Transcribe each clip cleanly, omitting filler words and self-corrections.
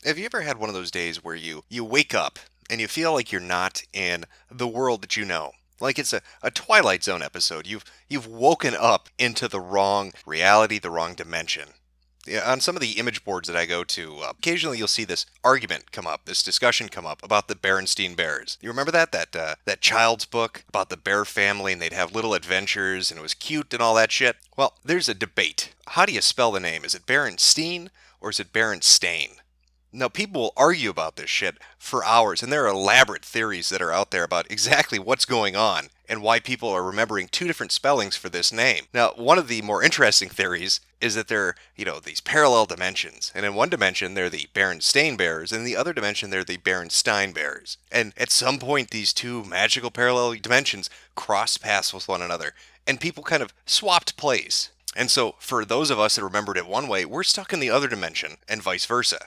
Have you ever had one of those days where you wake up and you feel like you're not in the world that you know? Like it's a Twilight Zone episode. You've woken up into the wrong reality, the wrong dimension. Yeah, on some of the image boards that I go to, occasionally you'll see this argument come up, this discussion come up about the Berenstain Bears. You remember that child's book about the bear family, and they'd have little adventures, and it was cute and all that shit? Well, there's a debate. How do you spell the name? Is it Berenstein or is it Berenstain? Now, people will argue about this shit for hours, and there are elaborate theories that are out there about exactly what's going on and why people are remembering two different spellings for this name. Now, one of the more interesting theories is that there are, these parallel dimensions. And in one dimension, they're the Berenstain Bears, and in the other dimension, they're the Berenstein Bears. And at some point, these two magical parallel dimensions crossed paths with one another, and people kind of swapped place. And so, for those of us that remembered it one way, we're stuck in the other dimension, and vice versa.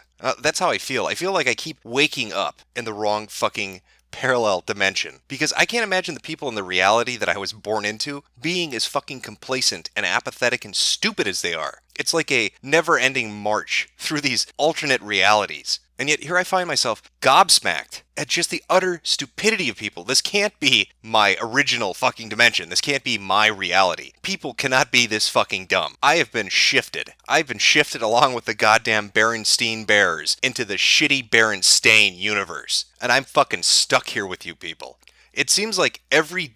That's how I feel. I feel like I keep waking up in the wrong fucking parallel dimension. Because I can't imagine the people in the reality that I was born into being as fucking complacent and apathetic and stupid as they are. It's like a never-ending march through these alternate realities. And yet here I find myself gobsmacked at just the utter stupidity of people. This can't be my original fucking dimension. This can't be my reality. People cannot be this fucking dumb. I have been shifted. I've been shifted along with the goddamn Berenstein Bears into the shitty Berenstain universe. And I'm fucking stuck here with you people. It seems like every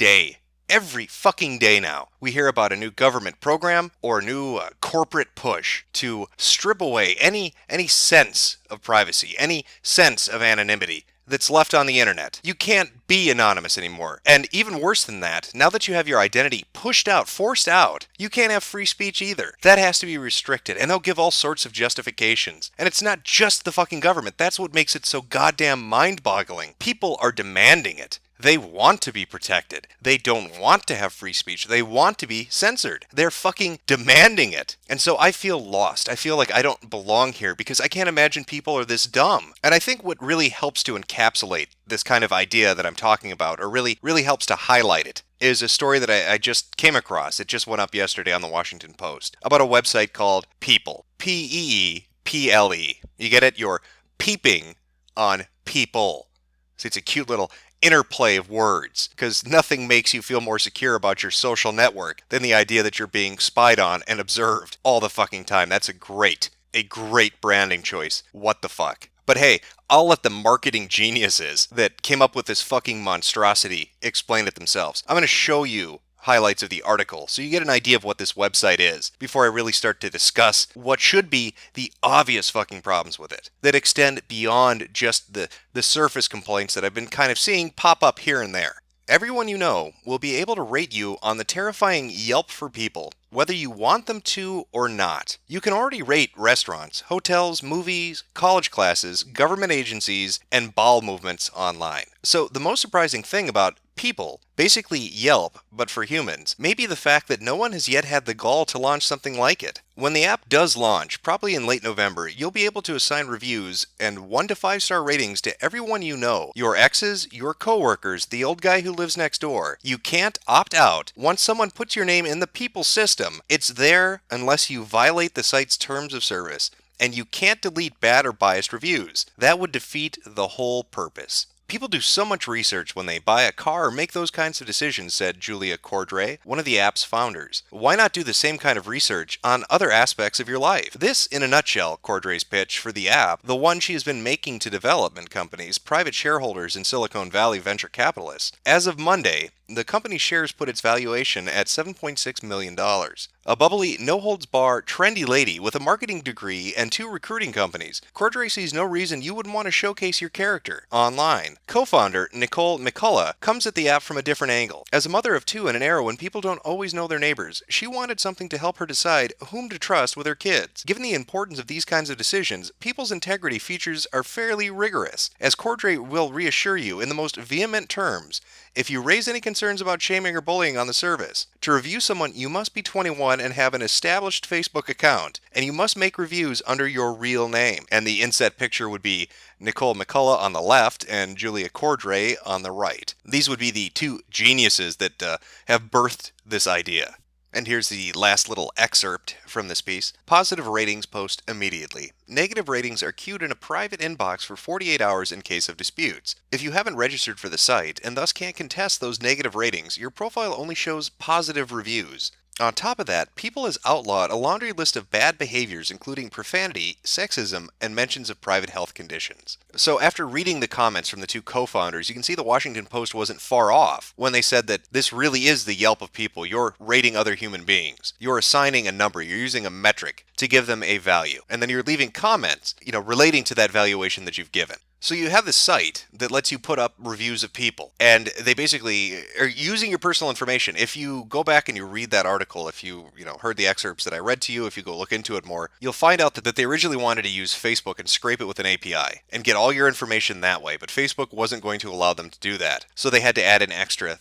fucking day now, we hear about a new government program or a new corporate push to strip away any sense of privacy, any sense of anonymity that's left on the internet. You can't be anonymous anymore. And even worse than that, now that you have your identity pushed out, forced out, you can't have free speech either. That has to be restricted, and they'll give all sorts of justifications. And it's not just the fucking government. That's what makes it so goddamn mind-boggling. People are demanding it. They want to be protected. They don't want to have free speech. They want to be censored. They're fucking demanding it. And so I feel lost. I feel like I don't belong here because I can't imagine people are this dumb. And I think what really helps to encapsulate this kind of idea that I'm talking about, or really helps to highlight it, is a story that I just came across. It just went up yesterday on the Washington Post about a website called Peeple. Peeple. You get it? You're peeping on people. So it's a cute little interplay of words, because nothing makes you feel more secure about your social network than the idea that you're being spied on and observed all the fucking time. That's a great branding choice. What the fuck? But hey, I'll let the marketing geniuses that came up with this fucking monstrosity explain it themselves. I'm going to show you highlights of the article so you get an idea of what this website is before I really start to discuss what should be the obvious fucking problems with it that extend beyond just the surface complaints that I've been kind of seeing pop up here and there. Everyone you know will be able to rate you on the terrifying Yelp for People, whether you want them to or not. You can already rate restaurants, hotels, movies, college classes, government agencies, and bowel movements online. So the most surprising thing about Peeple, basically Yelp, but for humans, may be the fact that no one has yet had the gall to launch something like it. When the app does launch, probably in late November, you'll be able to assign reviews and 1 to 5 star ratings to everyone you know. Your exes, your coworkers, the old guy who lives next door. You can't opt out. Once someone puts your name in the Peeple system, it's there unless you violate the site's terms of service. And you can't delete bad or biased reviews. That would defeat the whole purpose. People do so much research when they buy a car or make those kinds of decisions, said Julia Cordray, one of the app's founders. Why not do the same kind of research on other aspects of your life? This, in a nutshell, Cordray's pitch for the app, the one she has been making to development companies, private shareholders, and Silicon Valley venture capitalists. As of Monday, the company's shares put its valuation at $7.6 million. A bubbly, no-holds-bar, trendy lady with a marketing degree and 2 recruiting companies, Cordray sees no reason you wouldn't want to showcase your character online. Co-founder Nicole McCullough comes at the app from a different angle. As a mother of 2 in an era when people don't always know their neighbors, she wanted something to help her decide whom to trust with her kids. Given the importance of these kinds of decisions, People's integrity features are fairly rigorous. As Cordray will reassure you in the most vehement terms, if you raise any concerns about shaming or bullying on the service, to review someone, you must be 21 and have an established Facebook account, and you must make reviews under your real name. And the inset picture would be Nicole McCullough on the left and Julia Cordray on the right. These would be the 2 geniuses that have birthed this idea. And here's the last little excerpt from this piece. Positive ratings post immediately. Negative ratings are queued in a private inbox for 48 hours in case of disputes. If you haven't registered for the site and thus can't contest those negative ratings, your profile only shows positive reviews. On top of that, Peeple has outlawed a laundry list of bad behaviors including profanity, sexism, and mentions of private health conditions. So after reading the comments from the two co-founders, you can see the Washington Post wasn't far off when they said that this really is the Yelp of people. You're rating other human beings. You're assigning a number. You're using a metric to give them a value. And then you're leaving comments, relating to that valuation that you've given. So you have this site that lets you put up reviews of people, and they basically are using your personal information. If you go back and you read that article, if you heard the excerpts that I read to you, if you go look into it more, you'll find out that they originally wanted to use Facebook and scrape it with an API and get all your information that way, but Facebook wasn't going to allow them to do that. So they had to add in extra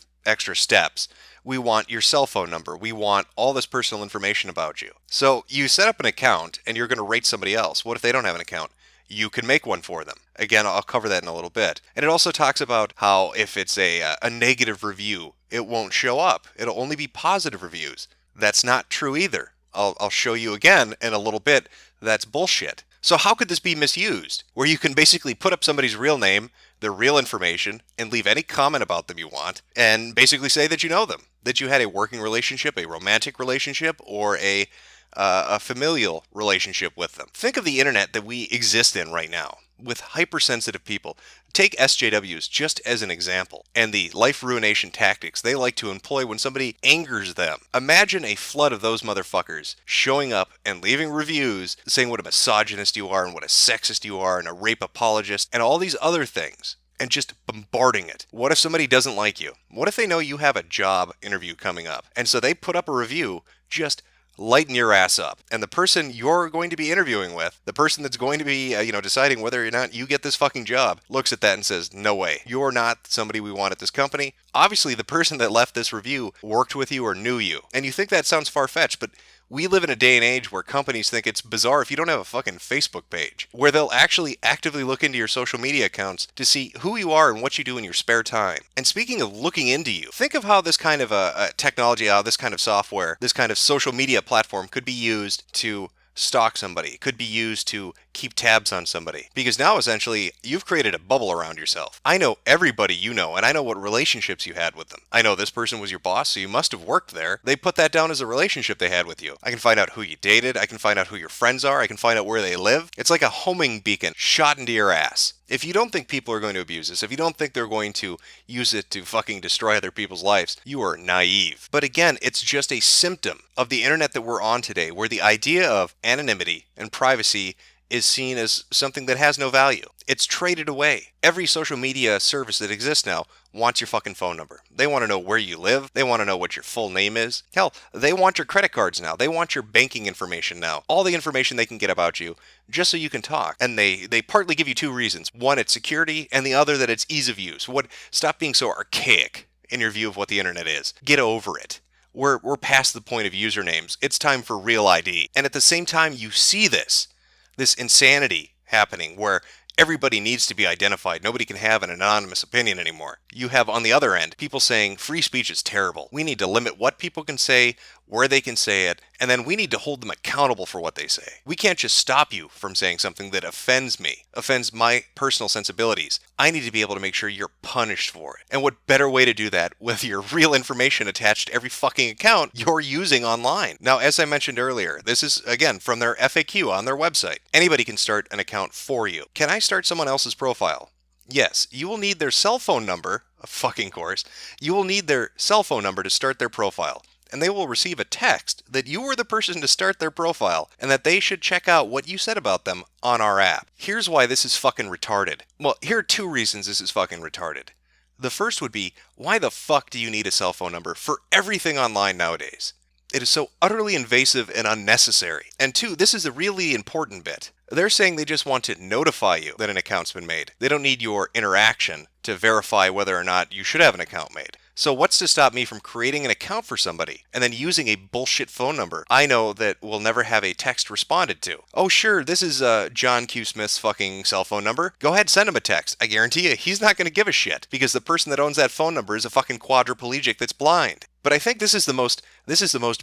steps. We want your cell phone number. We want all this personal information about you. So you set up an account and you're going to rate somebody else. What if they don't have an account? You can make one for them. Again, I'll cover that in a little bit. And it also talks about how if it's a negative review, it won't show up. It'll only be positive reviews. That's not true either. I'll show you again in a little bit. That's bullshit. So how could this be misused? Where you can basically put up somebody's real name, their real information, and leave any comment about them you want, and basically say that you know them, that you had a working relationship, a romantic relationship, or a familial relationship with them. Think of the internet that we exist in right now, with hypersensitive people. Take SJWs just as an example, and the life ruination tactics they like to employ when somebody angers them. Imagine a flood of those motherfuckers showing up and leaving reviews saying what a misogynist you are and what a sexist you are and a rape apologist and all these other things, and just bombarding it. What if somebody doesn't like you? What if they know you have a job interview coming up, and so they put up a review just lighten your ass up, and the person you're going to be interviewing with, the person that's going to be deciding whether or not you get this fucking job, looks at that and says, no way, you're not somebody we want at this company. Obviously the person that left this review worked with you or knew you, and you think that sounds far-fetched, but we live in a day and age where companies think it's bizarre if you don't have a fucking Facebook page, where they'll actually actively look into your social media accounts to see who you are and what you do in your spare time. And speaking of looking into you, think of how this kind of technology, how this kind of software, this kind of social media platform could be used to stalk somebody, could be used to keep tabs on somebody. Because now essentially you've created a bubble around yourself. I know everybody you know, and I know what relationships you had with them. I know this person was your boss, so you must have worked there. They put that down as a relationship they had with you. I can find out who you dated. I can find out who your friends are. I can find out where they live. It's like a homing beacon shot into your ass. If you don't think people are going to abuse this, if you don't think they're going to use it to fucking destroy other people's lives, you are naive. But again, it's just a symptom of the internet that we're on today, where the idea of anonymity and privacy is seen as something that has no value. It's traded away. Every social media service that exists now wants your fucking phone number. They want to know where you live. They want to know what your full name is. Hell, they want your credit cards now. They want your banking information now. All the information they can get about you just so you can talk. And they partly give you two reasons. One, it's security, and the other that it's ease of use. Stop being so archaic in your view of what the internet is. Get over it. We're past the point of usernames. It's time for real ID. And at the same time you see this insanity happening where everybody needs to be identified. Nobody can have an anonymous opinion anymore. You have, on the other end, people saying free speech is terrible. We need to limit what people can say, where they can say it, and then we need to hold them accountable for what they say. We can't just stop you from saying something that offends me, offends my personal sensibilities. I need to be able to make sure you're punished for it. And what better way to do that with your real information attached to every fucking account you're using online? Now, as I mentioned earlier, this is, again, from their FAQ on their website. Anybody can start an account for you. Can I start someone else's profile? Yes, you will need their cell phone number, of fucking course. You will need their cell phone number to start their profile. And they will receive a text that you were the person to start their profile and that they should check out what you said about them on our app. Here's why this is fucking retarded. Well, here are two reasons this is fucking retarded. The first would be, why the fuck do you need a cell phone number for everything online nowadays? It is so utterly invasive and unnecessary. And two, this is a really important bit. They're saying they just want to notify you that an account's been made. They don't need your interaction to verify whether or not you should have an account made. So what's to stop me from creating an account for somebody and then using a bullshit phone number I know that will never have a text responded to? Oh sure, this is John Q. Smith's fucking cell phone number. Go ahead, send him a text. I guarantee you, he's not going to give a shit because the person that owns that phone number is a fucking quadriplegic that's blind. But I think this is the most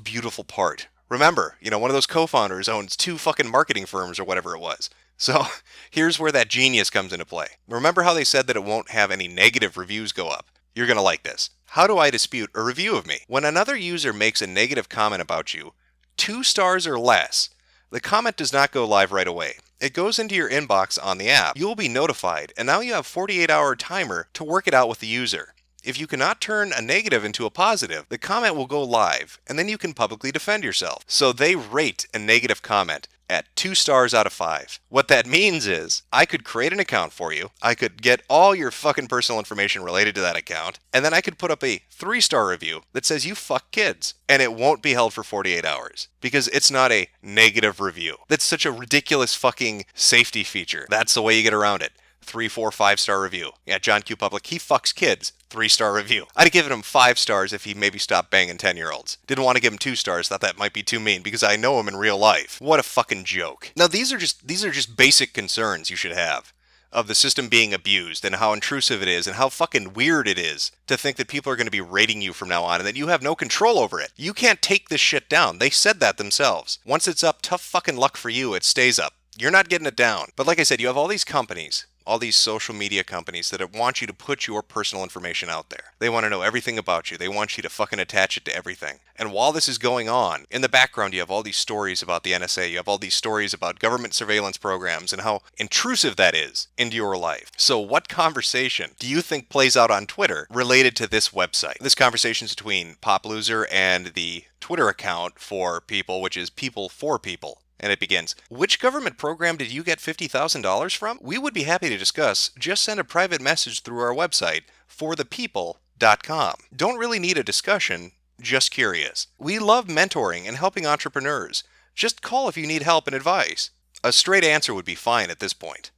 beautiful part. Remember, one of those co-founders owns two fucking marketing firms or whatever it was. So here's where that genius comes into play. Remember how they said that it won't have any negative reviews go up? You're going to like this. How do I dispute a review of me? When another user makes a negative comment about you, 2 stars or less, the comment does not go live right away. It goes into your inbox on the app. You will be notified, and now you have a 48-hour timer to work it out with the user. If you cannot turn a negative into a positive, the comment will go live, and then you can publicly defend yourself. So they rate a negative comment at 2 stars out of 5. What that means is, I could create an account for you, I could get all your fucking personal information related to that account, and then I could put up a 3-star review that says you fuck kids, and it won't be held for 48 hours, because it's not a negative review. That's such a ridiculous fucking safety feature. That's the way you get around it. 3, 4, 5-star review. Yeah, John Q. Public, he fucks kids. 3-star review. I'd have given him 5 stars if he maybe stopped banging 10-year-olds. Didn't want to give him 2 stars, thought that might be too mean because I know him in real life. What a fucking joke. Now these are just basic concerns you should have of the system being abused and how intrusive it is and how fucking weird it is to think that people are going to be rating you from now on and that you have no control over it. You can't take this shit down. They said that themselves. Once it's up, tough fucking luck for you. It stays up. You're not getting it down. But like I said, you have all these companies, all these social media companies that want you to put your personal information out there. They want to know everything about you. They want you to fucking attach it to everything. And while this is going on, in the background you have all these stories about the NSA. You have all these stories about government surveillance programs and how intrusive that is into your life. So what conversation do you think plays out on Twitter related to this website? This conversation is between Pop Loser and the Twitter account for Peeple, which is People for People. And it begins, which government program did you get $50,000 from? We would be happy to discuss. Just send a private message through our website, forthepeople.com. Don't really need a discussion, just curious. We love mentoring and helping entrepreneurs. Just call if you need help and advice. A straight answer would be fine at this point.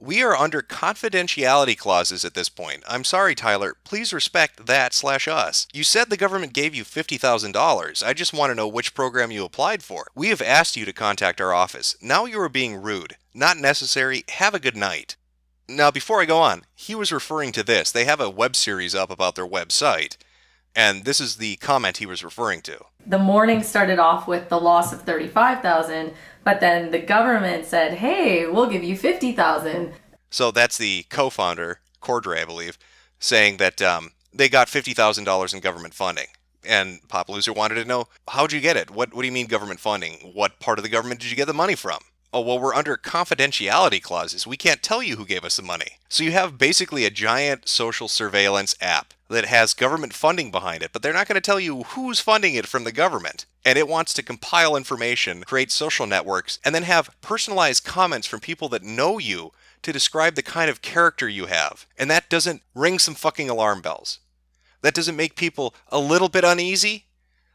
We are under confidentiality clauses at this point. I'm sorry, Tyler. Please respect that/us. You said the government gave you $50,000. I just want to know which program you applied for. We have asked you to contact our office. Now you are being rude. Not necessary. Have a good night. Now, before I go on, he was referring to this. They have a web series up about their website, and this is the comment he was referring to. The morning started off with the loss of 35,000, but then the government said, hey, we'll give you 50,000. So that's the co-founder, Cordray, I believe, saying that they got $50,000 in government funding. And Pop Loser wanted to know, how'd you get it? What do you mean government funding? What part of the government did you get the money from? Oh, well, we're under confidentiality clauses. We can't tell you who gave us the money. So you have basically a giant social surveillance app that has government funding behind it, but they're not going to tell you who's funding it from the government. And it wants to compile information, create social networks, and then have personalized comments from people that know you to describe the kind of character you have. And that doesn't ring some fucking alarm bells. That doesn't make people a little bit uneasy.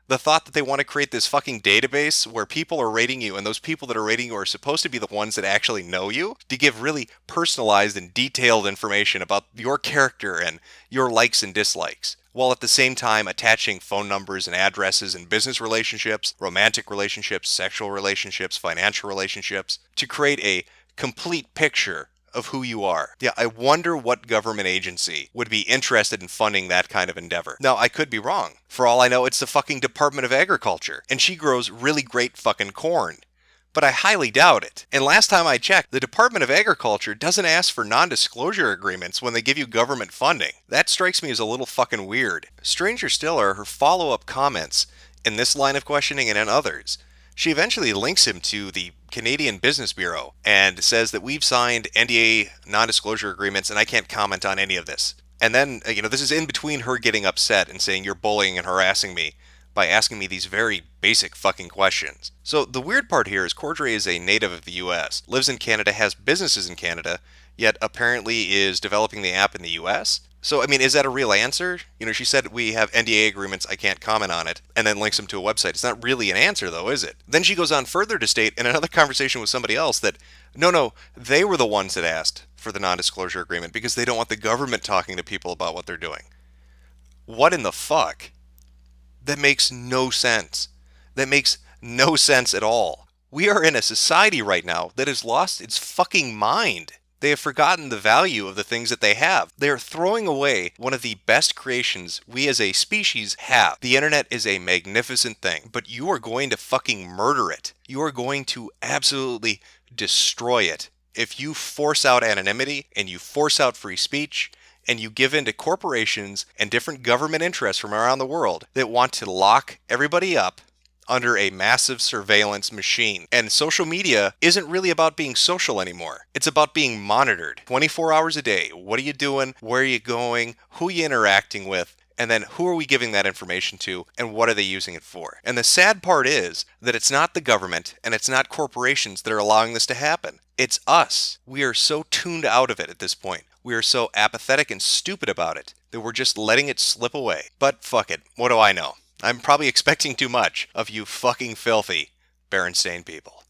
The thought that they want to create this fucking database where people are rating you, and those people that are rating you are supposed to be the ones that actually know you, to give really personalized and detailed information about your character and your likes and dislikes, while at the same time attaching phone numbers and addresses and business relationships, romantic relationships, sexual relationships, financial relationships, to create a complete picture of who you are. Yeah, I wonder what government agency would be interested in funding that kind of endeavor. Now, I could be wrong. For all I know, it's the fucking Department of Agriculture, and she grows really great fucking corn. But I highly doubt it. And last time I checked, the Department of Agriculture doesn't ask for non-disclosure agreements when they give you government funding. That strikes me as a little fucking weird. Stranger still are her follow-up comments in this line of questioning and in others. She eventually links him to the Canadian Business Bureau and says that we've signed NDA non-disclosure agreements and I can't comment on any of this. And then, this is in between her getting upset and saying you're bullying and harassing me by asking me these very basic fucking questions. So the weird part here is Cordray is a native of the US, lives in Canada, has businesses in Canada, yet apparently is developing the app in the US. So, is that a real answer? She said we have NDA agreements, I can't comment on it, and then links him to a website. It's not really an answer, though, is it? Then she goes on further to state in another conversation with somebody else that, no, they were the ones that asked for the non-disclosure agreement because they don't want the government talking to people about what they're doing. What in the fuck? That makes no sense. That makes no sense at all. We are in a society right now that has lost its fucking mind. They have forgotten the value of the things that they have. They are throwing away one of the best creations we as a species have. The internet is a magnificent thing, but you are going to fucking murder it. You are going to absolutely destroy it if you force out anonymity and you force out free speech and you give in to corporations and different government interests from around the world that want to lock everybody up under a massive surveillance machine. And social media isn't really about being social anymore. It's about being monitored 24 hours a day. What are you doing? Where are you going? Who are you interacting with? And then who are we giving that information to, and what are they using it for? And the sad part is that it's not the government and it's not corporations that are allowing this to happen. It's us. We are so tuned out of it at this point. We are so apathetic and stupid about it that we're just letting it slip away. But fuck it. What do I know? I'm probably expecting too much of you fucking filthy Berenstain people.